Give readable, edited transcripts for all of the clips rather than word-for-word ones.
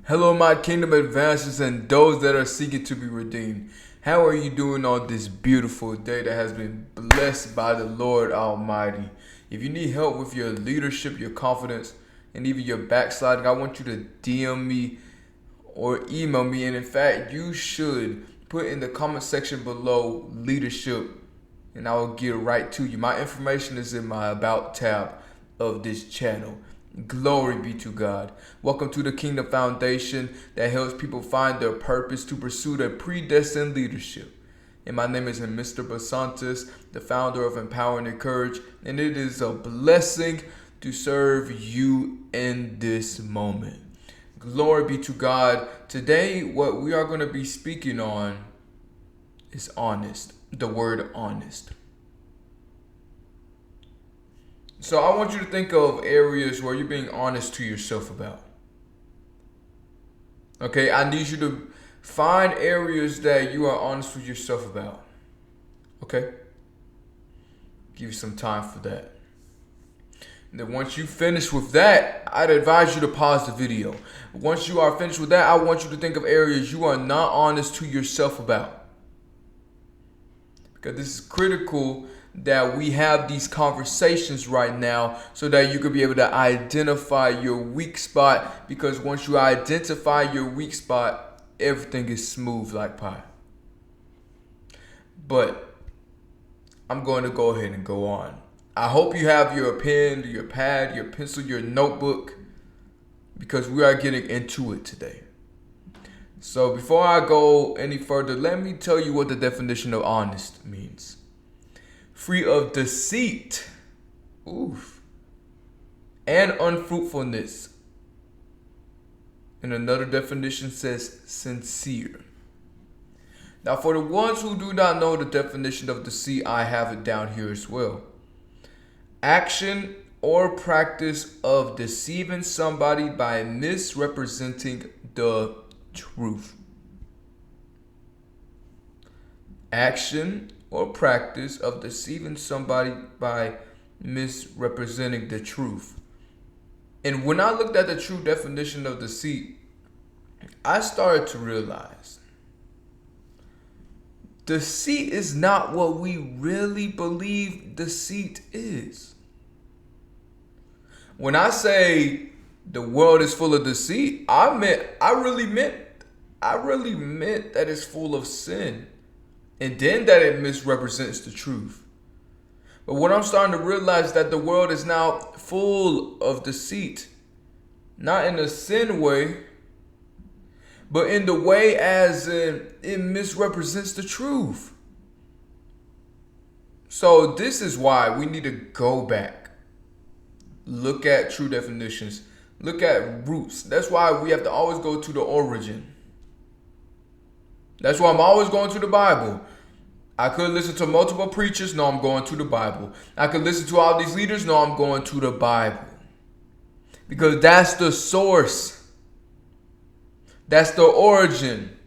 Hello, my kingdom advances and those that are seeking to be redeemed. How are you doing on this beautiful day that has been blessed by the Lord Almighty? If you need help with your leadership, your confidence, and even your backsliding, I want you to DM me or email me. And in fact, you should put in the comment section below leadership, and I will get right to you. My information is in my About tab of this channel. Glory be to God. Welcome to the Kingdom Foundation that helps people find their purpose to pursue their predestined leadership. And my name is Mr. Basantes, the founder of Empower and Encourage, and it is a blessing to serve you in this moment. Glory be to God. Today, what we are going to be speaking on is honest. The word honest. So I want you to think of areas where you're being honest to yourself about. Okay, I need you to find areas that you are honest with yourself about. Okay? Give you some time for that. And then once you finish with that, I'd advise you to pause the video. Once you are finished with that, I want you to think of areas you are not honest to yourself about. Because this is critical that we have these conversations right now so that you could be able to identify your weak spot, because once you identify your weak spot, everything is smooth like pie. But I'm going to go ahead and go on. I hope you have your pen, your pad, your pencil, your notebook, because we are getting into it today. So before I go any further, let me tell you what the definition of honest means. Free of deceit, and unfruitfulness. And another definition says sincere. Now, for the ones who do not know the definition of deceit, I have it down here as well. Action or practice of deceiving somebody by misrepresenting the truth. Action or practice of deceiving somebody by misrepresenting the truth. And when I looked at the true definition of deceit, I started to realize deceit is not what we really believe deceit is. When I say the world is full of deceit, I really meant that it's full of sin. And then that it misrepresents the truth. But what I'm starting to realize is that the world is now full of deceit. Not in a sin way, but in the way as it misrepresents the truth. So this is why we need to go back. Look at true definitions. Look at roots. That's why we have to always go to the origin. That's why I'm always going to the Bible. I could listen to multiple preachers. No, I'm going to the Bible. I could listen to all these leaders. No, I'm going to the Bible. Because that's the source. That's the origin.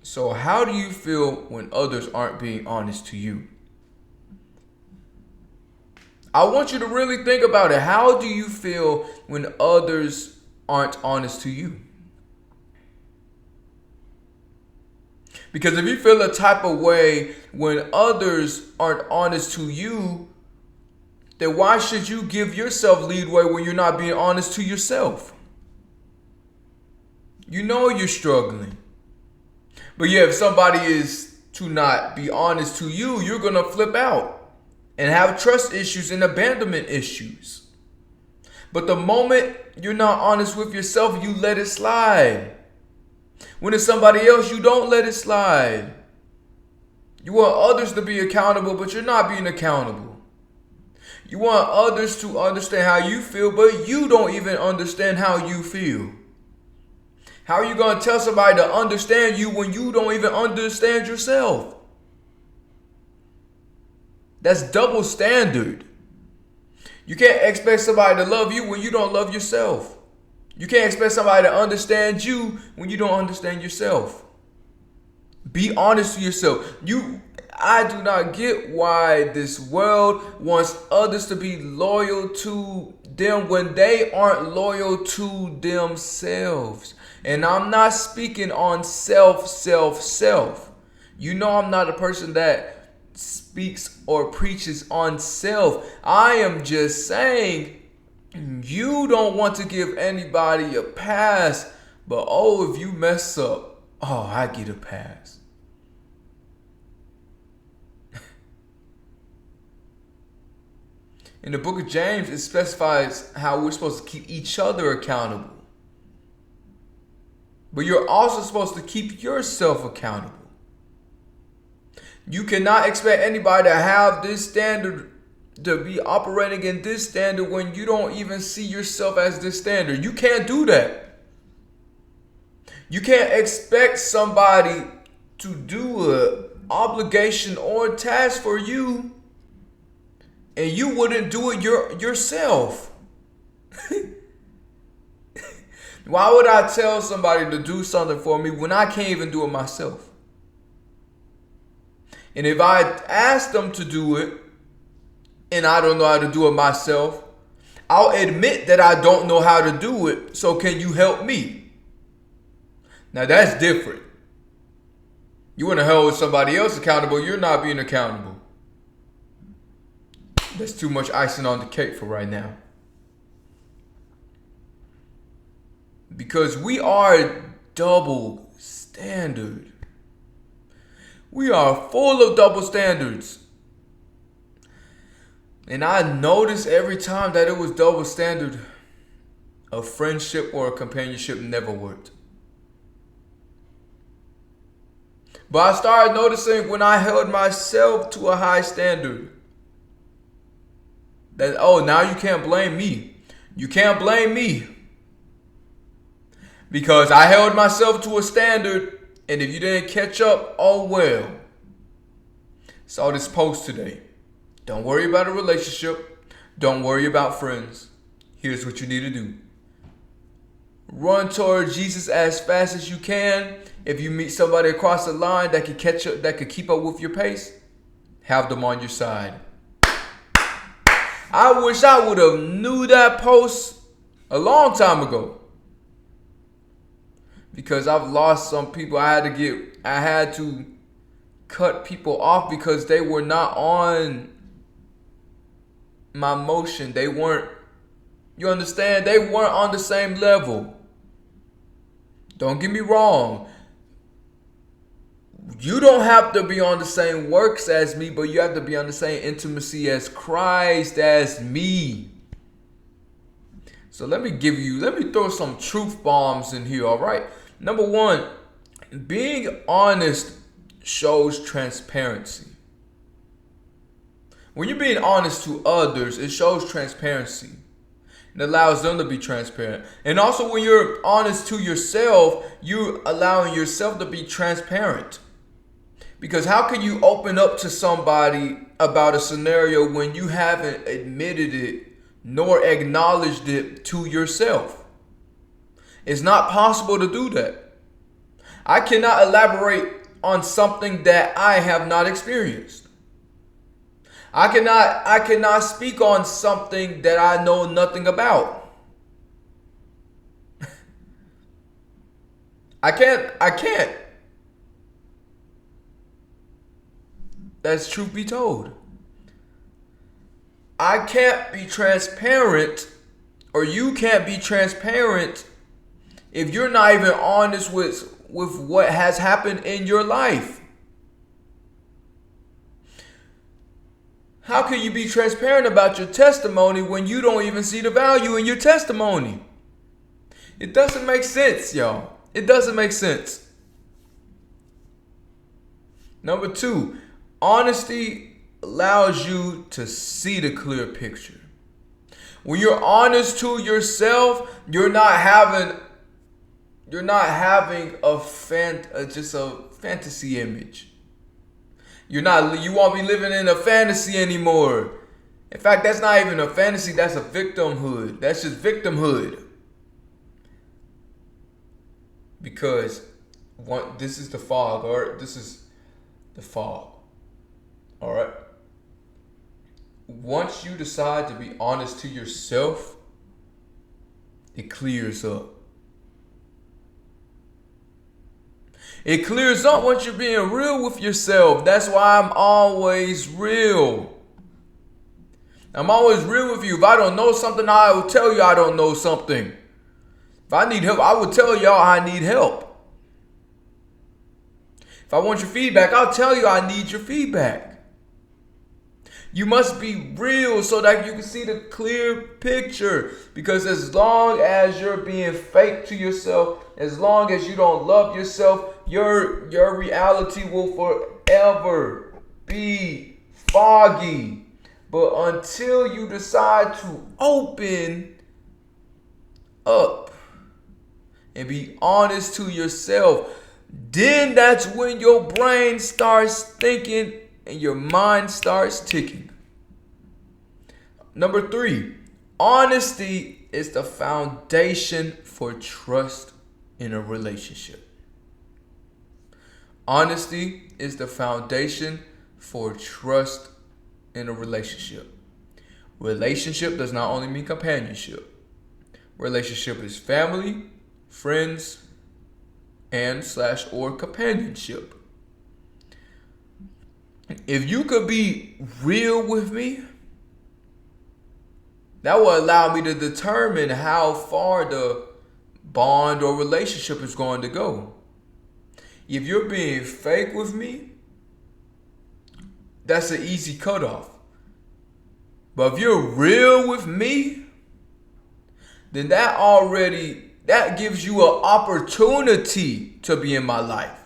So how do you feel when others aren't being honest to you? I want you to really think about it. How do you feel when others aren't honest to you? Because if you feel a type of way when others aren't honest to you, then why should you give yourself leeway when you're not being honest to yourself? You know you're struggling. But yeah, if somebody is to not be honest to you, you're going to flip out and have trust issues and abandonment issues. But the moment you're not honest with yourself, you let it slide. When it's somebody else, you don't let it slide. You want others to be accountable, but you're not being accountable. You want others to understand how you feel, but you don't even understand how you feel. How are you going to tell somebody to understand you when you don't even understand yourself? That's double standard. You can't expect somebody to love you when you don't love yourself. You can't expect somebody to understand you when you don't understand yourself. Be honest to yourself. I do not get why this world wants others to be loyal to them when they aren't loyal to themselves. And I'm not speaking on self. You know, I'm not a person that speaks or preaches on self. I am just saying you don't want to give anybody a pass, but oh, if you mess up, oh, I get a pass. In the book of James, it specifies how we're supposed to keep each other accountable. But you're also supposed to keep yourself accountable. You cannot expect anybody to have this standard, to be operating in this standard, when you don't even see yourself as this standard. You can't do that. You can't expect somebody to do an obligation or a task for you and you wouldn't do it yourself. Why would I tell somebody to do something for me when I can't even do it myself? And if I ask them to do it and I don't know how to do it myself, I'll admit that I don't know how to do it. So can you help me? Now that's different. You want to hold somebody else accountable, you're not being accountable. That's too much icing on the cake for right now. Because we are double standard. We are full of double standards. And I noticed every time that it was double standard, a friendship or a companionship never worked. But I started noticing when I held myself to a high standard, that, oh, now you can't blame me. You can't blame me. Because I held myself to a standard, and if you didn't catch up, oh well. Saw this post today. Don't worry about a relationship. Don't worry about friends. Here's what you need to do. Run toward Jesus as fast as you can. If you meet somebody across the line that can catch up, that can keep up with your pace, have them on your side. I wish I would have knew that post a long time ago. Because I've lost some people. I had to cut people off because they were not on my motion. They weren't, you understand? They weren't on the same level. Don't get me wrong. You don't have to be on the same works as me, but you have to be on the same intimacy as Christ, as me. So let me throw some truth bombs in here, all right? Number one, being honest shows transparency. When you're being honest to others, it shows transparency. It allows them to be transparent. And also when you're honest to yourself, you're allowing yourself to be transparent. Because how can you open up to somebody about a scenario when you haven't admitted it nor acknowledged it to yourself? It's not possible to do that. I cannot elaborate on something that I have not experienced. I cannot speak on something that I know nothing about. I can't. That's truth be told. I can't be transparent, or you can't be transparent if you're not even honest with what has happened in your life. How can you be transparent about your testimony when you don't even see the value in your testimony? It doesn't make sense, y'all. It doesn't make sense. Number two, honesty allows you to see the clear picture. When you're honest to yourself, you're not having just a fantasy image. You won't be living in a fantasy anymore. In fact, that's not even a fantasy, that's a victimhood. That's just victimhood. Because this is the fog, or this is the fog. All right. Once you decide to be honest to yourself, it clears up. It clears up once you're being real with yourself. That's why I'm always real. I'm always real with you. If I don't know something, I will tell you I don't know something. If I need help, I will tell y'all I need help. If I want your feedback, I'll tell you I need your feedback. You must be real so that you can see the clear picture. Because as long as you're being fake to yourself, as long as you don't love yourself, your reality will forever be foggy. But until you decide to open up and be honest to yourself, then that's when your brain starts thinking and your mind starts ticking. Number 3, honesty is the foundation for trust in a relationship. Honesty is the foundation for trust in a relationship. Relationship does not only mean companionship. Relationship is family, friends, and/or companionship. If you could be real with me, that will allow me to determine how far the bond or relationship is going to go. If you're being fake with me, that's an easy cutoff. But if you're real with me, then that gives you an opportunity to be in my life.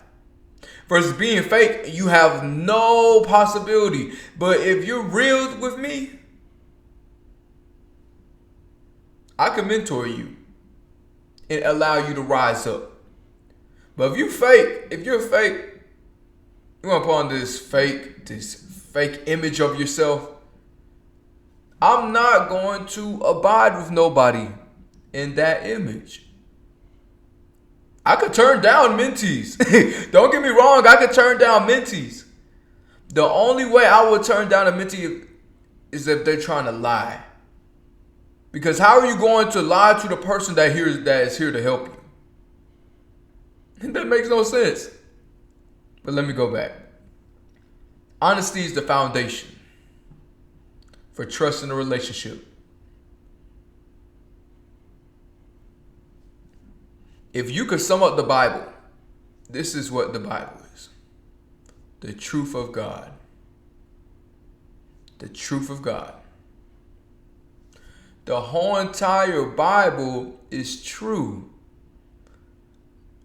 Versus being fake, you have no possibility. But if you're real with me, I can mentor you and allow you to rise up. But if you're fake, you want to put on this fake image of yourself, I'm not going to abide with nobody in that image. I could turn down mentees. Don't get me wrong, I could turn down mentees. The only way I would turn down a mentee is if they're trying to lie. Because how are you going to lie to the person that is here to help you? That makes no sense. But let me go back. Honesty is the foundation for trust in a relationship. If you could sum up the Bible, this is what the Bible is. The truth of God. The truth of God. The whole entire Bible is true.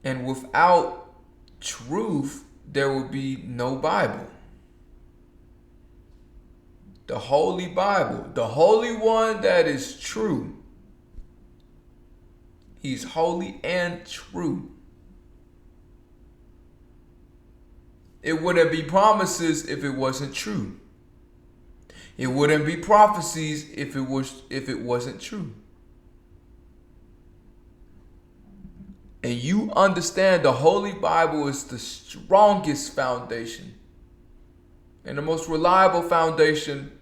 And without truth, there will be no Bible. The Holy Bible, the Holy One that is true. He's holy and true. It wouldn't be promises if it wasn't true. It wouldn't be prophecies if it wasn't true. And you understand the Holy Bible is the strongest foundation and the most reliable foundation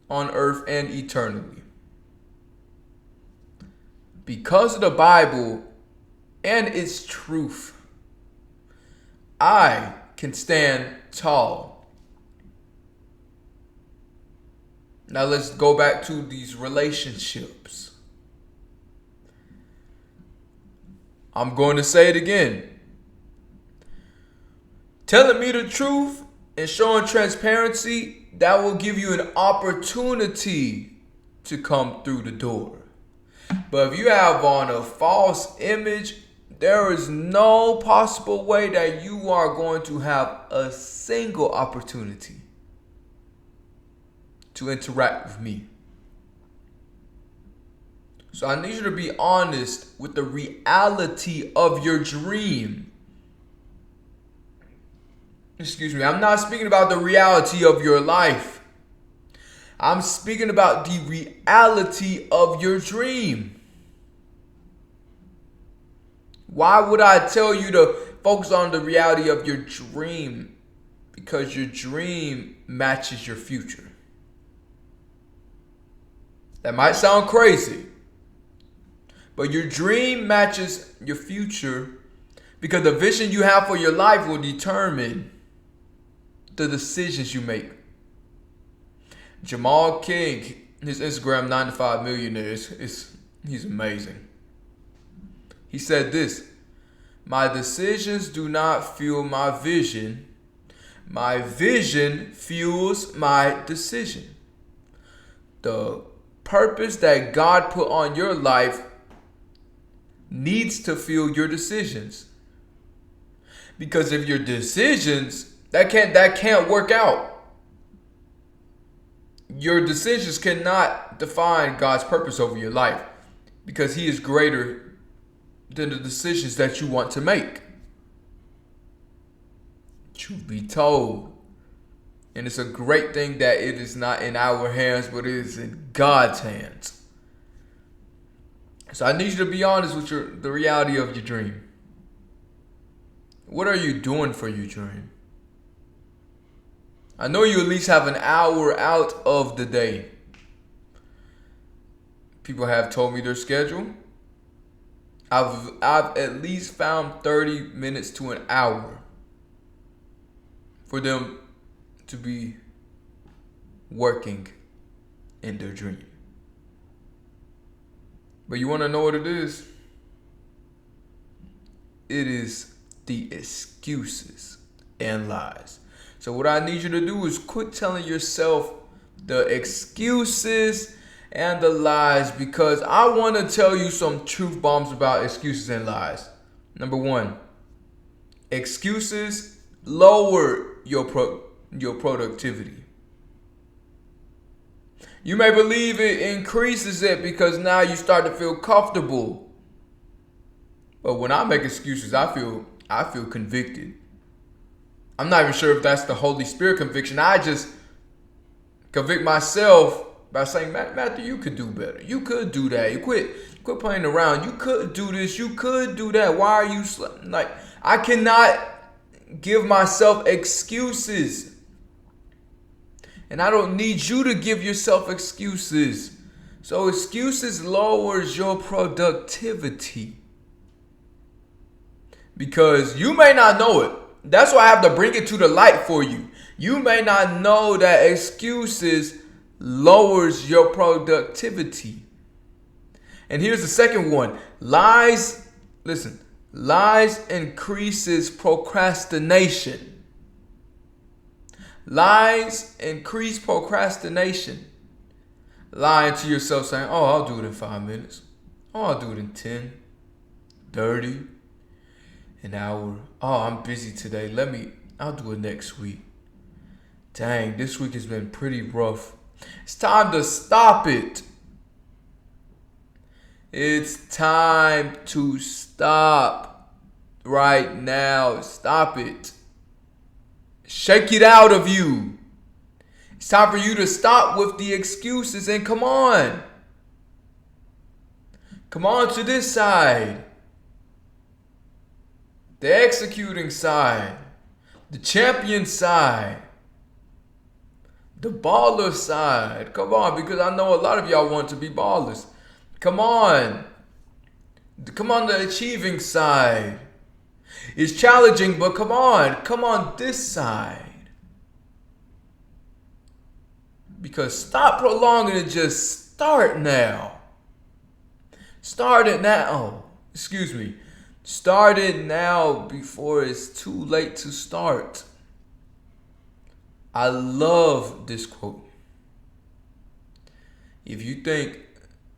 on earth and eternally. Because of the Bible and its truth, I can stand tall. Now let's go back to these relationships. I'm going to say it again. Telling me the truth and showing transparency, that will give you an opportunity to come through the door. But if you have on a false image, there is no possible way that you are going to have a single opportunity to interact with me. So I need you to be honest with the reality of your dream. Excuse me, I'm not speaking about the reality of your life. I'm speaking about the reality of your dream. Why would I tell you to focus on the reality of your dream Because your dream matches your future. That might sound crazy, but your dream matches your future because the vision you have for your life will determine the decisions you make. Jamal King, his Instagram 9 to 5 millionaire, he's amazing. He said this: my decisions do not fuel my vision. My vision fuels my decision. The purpose that God put on your life needs to fuel your decisions. Because if your decisions that can't work out. Your decisions cannot define God's purpose over your life because He is greater than the decisions that you want to make. Truth be told. And it's a great thing that it is not in our hands, but it is in God's hands. So I need you to be honest with the reality of your dream. What are you doing for your dream? I know you at least have an hour out of the day. People have told me their schedule. I've at least found 30 minutes to an hour for them to be working in their dream. But you want to know what it is? It is the excuses and lies. So what I need you to do is quit telling yourself the excuses and the lies, because I want to tell you some truth bombs about excuses and lies. Number one, excuses lower your productivity. You may believe it increases it because now you start to feel comfortable. But when I make excuses, I feel convicted. I'm not even sure if that's the Holy Spirit conviction. I just convict myself by saying, Matthew, you could do better. You could do that. You quit playing around. You could do this. You could do that. Why are you like? I cannot give myself excuses. And I don't need you to give yourself excuses. So excuses lowers your productivity. Because you may not know it. That's why I have to bring it to the light for you. You may not know that excuses lowers your productivity. And here's the second one. Lies increases procrastination. Lies increase procrastination. Lying to yourself saying, oh, I'll do it in 5 minutes. Oh, I'll do it in 10, 30, an hour. Oh, I'm busy today. I'll do it next week. Dang, this week has been pretty rough. It's time to stop it. It's time to stop right now. Stop it. Shake it out of you. It's time for you to stop with the excuses and come on. Come on to this side. The executing side. The champion side. The baller side. Come on, because I know a lot of y'all want to be ballers. Come on. Come on the achieving side. It's challenging, but come on this side. Because stop prolonging it, just start now. Start it now. Excuse me. Start it now before it's too late to start. I love this quote. If you think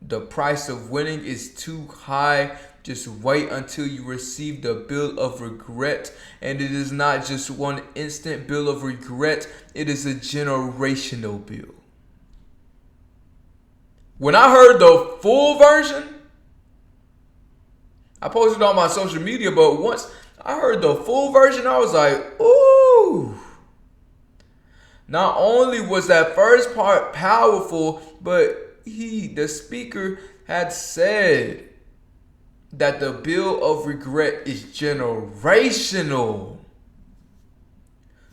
the price of winning is too high, just wait until you receive the bill of regret. And it is not just one instant bill of regret. It is a generational bill. When I heard the full version, I posted it on my social media, but once I heard the full version, I was like, ooh. Not only was that first part powerful, but the speaker had said that the bill of regret is generational.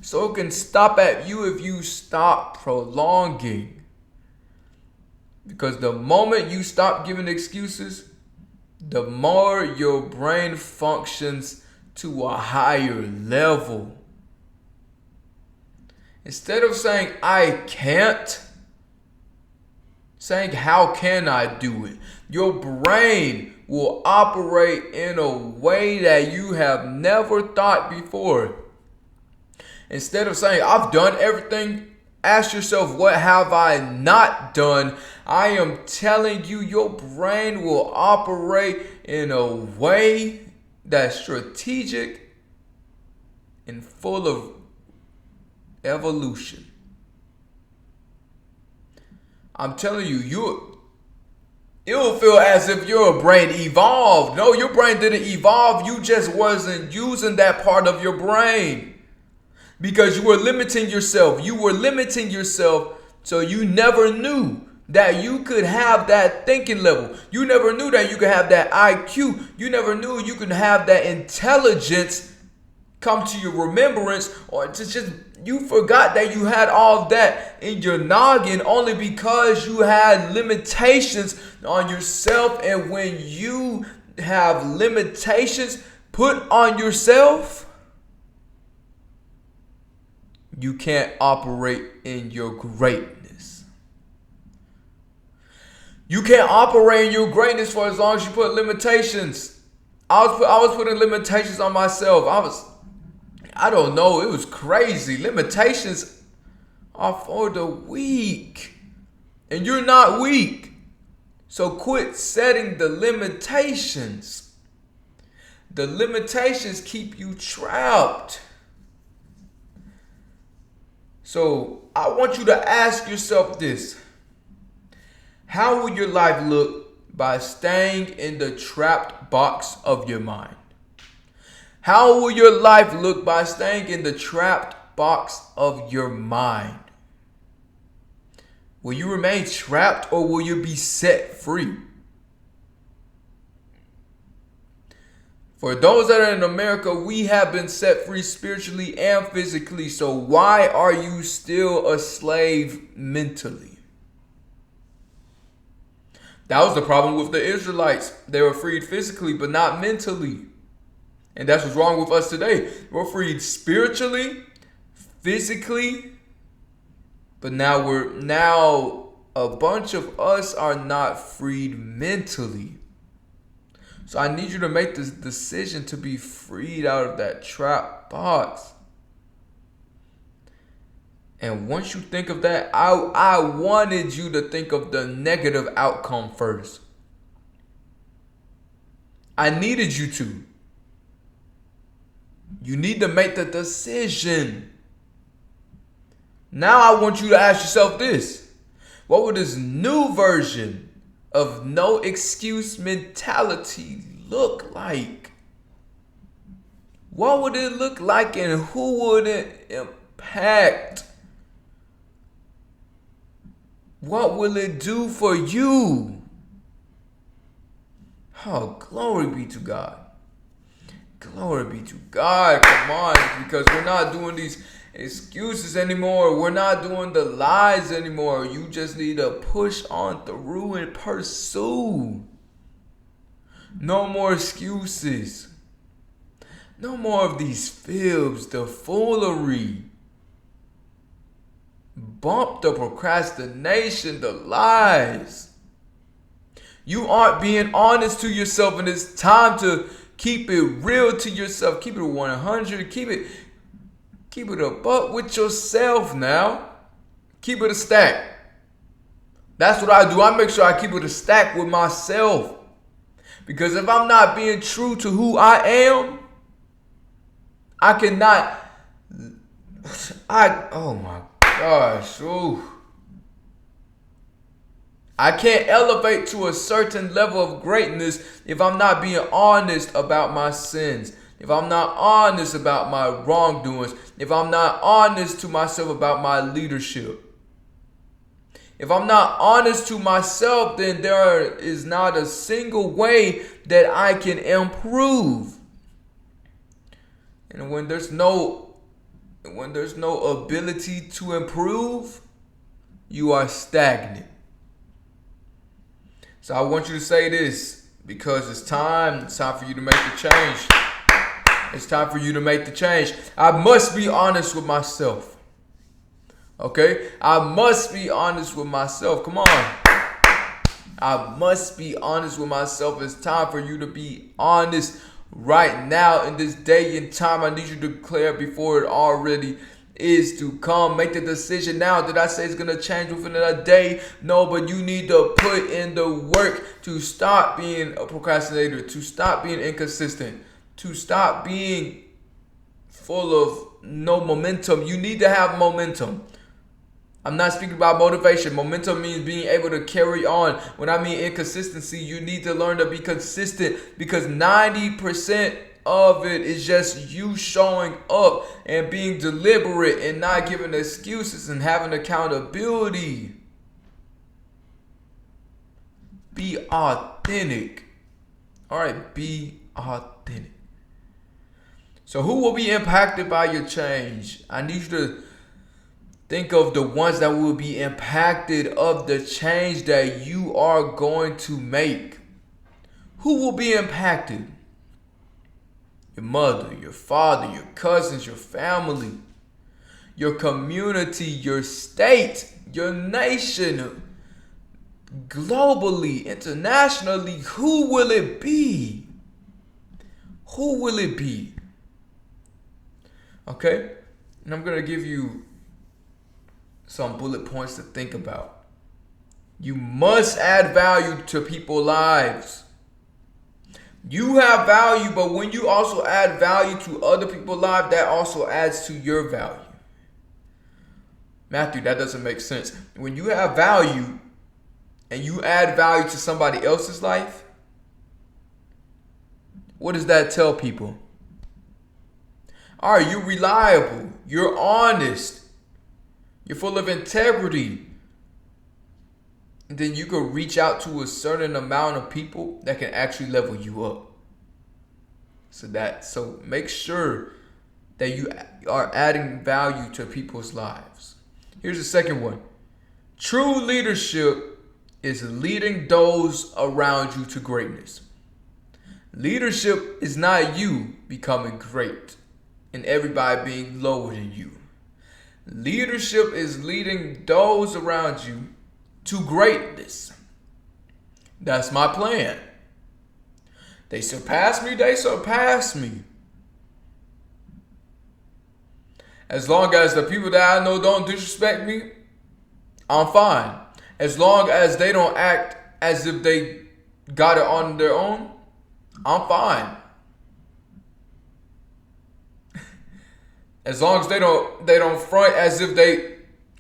So it can stop at you if you stop prolonging. Because the moment you stop giving excuses, the more your brain functions to a higher level. Instead of saying, I can't, saying, how can I do it? Your brain will operate in a way that you have never thought before. Instead of saying, I've done everything, ask yourself, what have I not done? I am telling you, your brain will operate in a way that's strategic and full of evolution. I'm telling you, it'll feel as if your brain evolved. No, your brain didn't evolve. You just wasn't using that part of your brain. Because you were limiting yourself. You were limiting yourself, so you never knew that you could have that thinking level. You never knew that you could have that IQ. You never knew you could have that intelligence come to your remembrance, or to just, you forgot that you had all of that in your noggin only because you had limitations on yourself. And when you have limitations put on yourself, you can't operate in your greatness. You can't operate in your greatness for as long as you put limitations. I was putting limitations on myself. I don't know, it was crazy. Limitations are for the weak. And you're not weak. So quit setting the limitations. The limitations keep you trapped. So I want you to ask yourself this. How will your life look by staying in the trapped box of your mind? How will your life look by staying in the trapped box of your mind? Will you remain trapped, or will you be set free? For those that are in America, we have been set free spiritually and physically. So why are you still a slave mentally? That was the problem with the Israelites. They were freed physically, but not mentally. And that's what's wrong with us today. We're freed spiritually, physically, but now a bunch of us are not freed mentally. So I need you to make this decision to be freed out of that trap box. And once you think of that, I wanted you to think of the negative outcome first. I needed you to. You need to make the decision. Now I want you to ask yourself this. What would this new version of no excuse mentality look like? What would it look like, and who would it impact? What will it do for you? Oh, glory be to God. Glory be to God. Come on, because we're not doing these excuses anymore. We're not doing the lies anymore. You just need to push on through and pursue. No more excuses. No more of these fibs, the foolery. Bump the procrastination, the lies. You aren't being honest to yourself, and it's time to keep it real to yourself. Keep it 100. Keep it a buck with yourself now. Keep it a stack. That's what I do. I make sure I keep it a stack with myself. Because if I'm not being true to who I am, I cannot. Oh my gosh. Ooh. I can't elevate to a certain level of greatness if I'm not being honest about my sins. If I'm not honest about my wrongdoings. If I'm not honest to myself about my leadership. If I'm not honest to myself, then there is not a single way that I can improve. And when there's no And when there's no ability to improve, you are stagnant. So I want you to say this because it's time for you to make the change. It's time for you to make the change. I must be honest with myself. Okay? I must be honest with myself. Come on. I must be honest with myself. It's time for you to be honest right now in this day and time. I need you to declare before it already is to come. Make the decision now. Did I say it's going to change within a day? No, but you need to put in the work to stop being a procrastinator, to stop being inconsistent, to stop being full of no momentum. You need to have momentum. I'm not speaking about motivation. Momentum means being able to carry on. When I mean inconsistency, you need to learn to be consistent because 90% of it is just you showing up and being deliberate and not giving excuses and having accountability. Be authentic. All right, be authentic. So who will be impacted by your change? I need you to think of the ones that will be impacted of the change that you are going to make. Who will be impacted? Your mother, your father, your cousins, your family, your community, your state, your nation, globally, internationally. Who will it be? Who will it be? Okay? And I'm going to give you some bullet points to think about. You must add value to people's lives. You have value, but when you also add value to other people's lives, that also adds to your value. Matthew, that doesn't make sense. When you have value and you add value to somebody else's life, what does that tell people? Are you reliable? You're honest. You're full of integrity. And then you can reach out to a certain amount of people that can actually level you up. So make sure that you are adding value to people's lives. Here's the second one. True leadership is leading those around you to greatness. Leadership is not you becoming great and everybody being lower than you. Leadership is leading those around you to greatness. That's my plan. They surpass me. As long as the people that I know don't disrespect me, I'm fine. As long as they don't act as if they got it on their own, I'm fine. As long as they don't front as if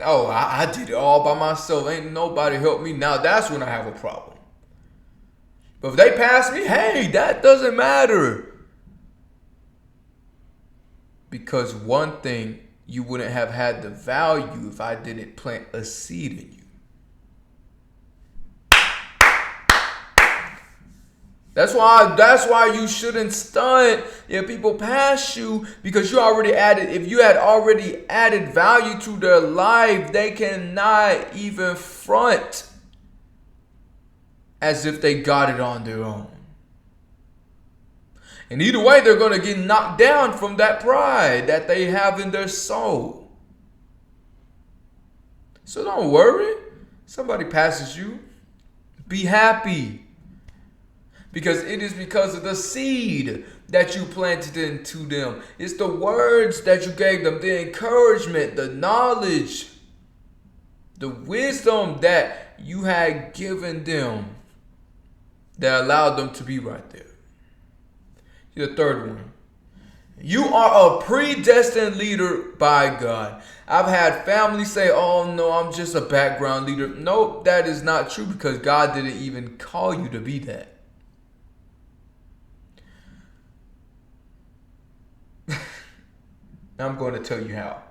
I did it all by myself. Ain't nobody help me. Now that's when I have a problem. But if they pass me, hey, that doesn't matter. Because one thing, you wouldn't have had the value if I didn't plant a seed in you. That's why you shouldn't stunt if people pass you, because if you had already added value to their life, they cannot even front as if they got it on their own. And either way, they're going to get knocked down from that pride that they have in their soul. So don't worry. Somebody passes you. Be happy. Because it is because of the seed that you planted into them. It's the words that you gave them, the encouragement, the knowledge, the wisdom that you had given them that allowed them to be right there. The third one. You are a predestined leader by God. I've had family say, oh no, I'm just a background leader. Nope, that is not true because God didn't even call you to be that. Now I'm going to tell you how.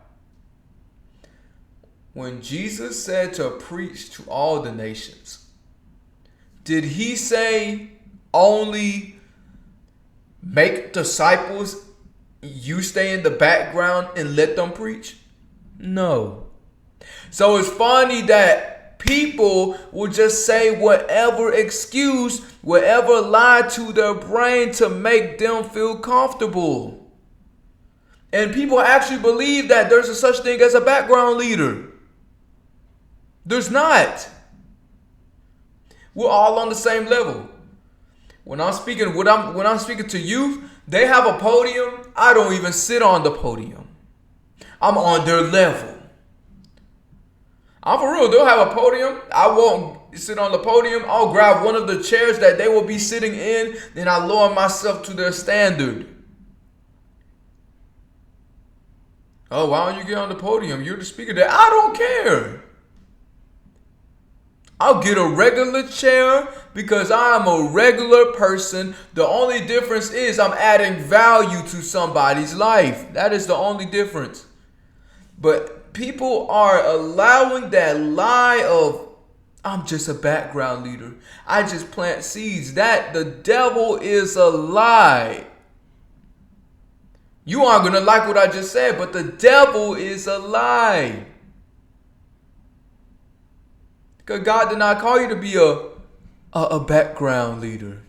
When Jesus said to preach to all the nations, did he say only make disciples you stay in the background and let them preach? No. So it's funny that people will just say whatever excuse, whatever lie to their brain to make them feel comfortable. And people actually believe that there's a such thing as a background leader. There's not. We're all on the same level. When I'm speaking to youth, they have a podium. I don't even sit on the podium. I'm on their level. I'm for real. They'll have a podium. I won't sit on the podium. I'll grab one of the chairs that they will be sitting in, then I lower myself to their standard. Oh, why don't you get on the podium? You're the speaker there. I don't care. I'll get a regular chair because I'm a regular person. The only difference is I'm adding value to somebody's life. That is the only difference. But people are allowing that lie of, I'm just a background leader. I just plant seeds. That the devil is a lie. You aren't going to like what I just said, but the devil is a lie. Because God did not call you to be a background leader.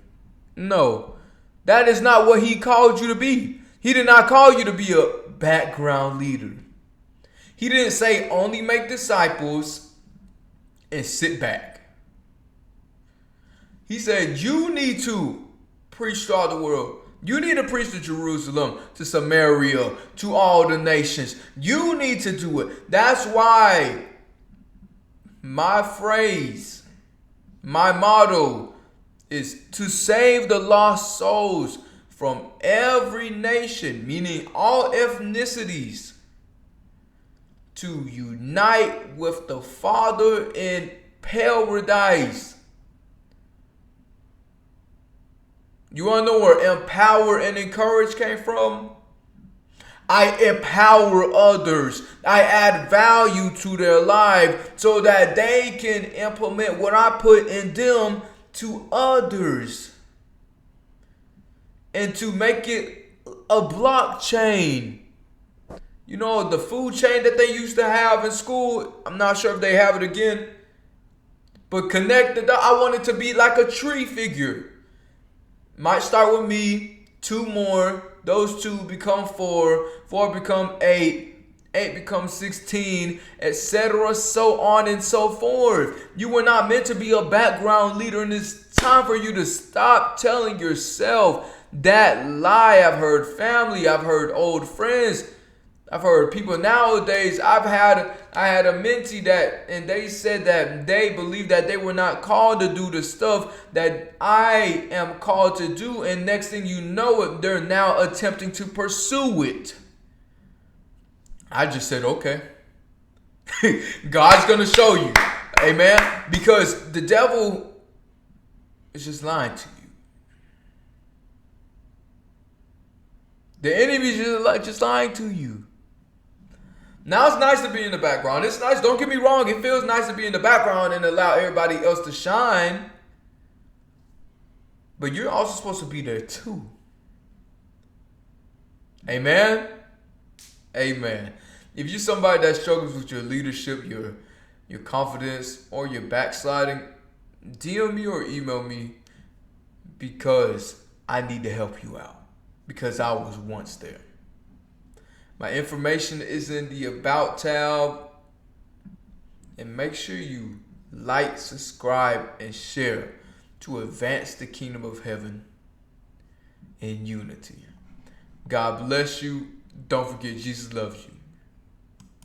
No, that is not what he called you to be. He did not call you to be a background leader. He didn't say only make disciples and sit back. He said you need to preach to all the world. You need to preach to Jerusalem, to Samaria, to all the nations. You need to do it. That's why my phrase, my motto is to save the lost souls from every nation, meaning all ethnicities, to unite with the Father in paradise. You want to know where empower and encourage came from? I empower others. I add value to their life so that they can implement what I put in them to others. And to make it a blockchain. You know, the food chain that they used to have in school, I'm not sure if they have it again. But connected, I want it to be like a tree figure. Might start with me, 2 more, those 2 become 4, 4 become 8, 8 becomes 16, etc., so on and so forth. You were not meant to be a background leader, and it's time for you to stop telling yourself that lie. I've heard family, I've heard old friends, I've heard people nowadays. I had a mentee that, and they said that they believe that they were not called to do the stuff that I am called to do, and next thing you know it, they're now attempting to pursue it. I just said, okay. God's gonna show you. Amen. Because the devil is just lying to you. The enemy is just lying to you. Now it's nice to be in the background. It's nice. Don't get me wrong. It feels nice to be in the background and allow everybody else to shine. But you're also supposed to be there too. Amen. Amen. If you're somebody that struggles with your leadership, your confidence, or your backsliding, DM me or email me, because I need to help you out. Because I was once there. My information is in the About tab. And make sure you like, subscribe, and share to advance the kingdom of heaven in unity. God bless you. Don't forget, Jesus loves you.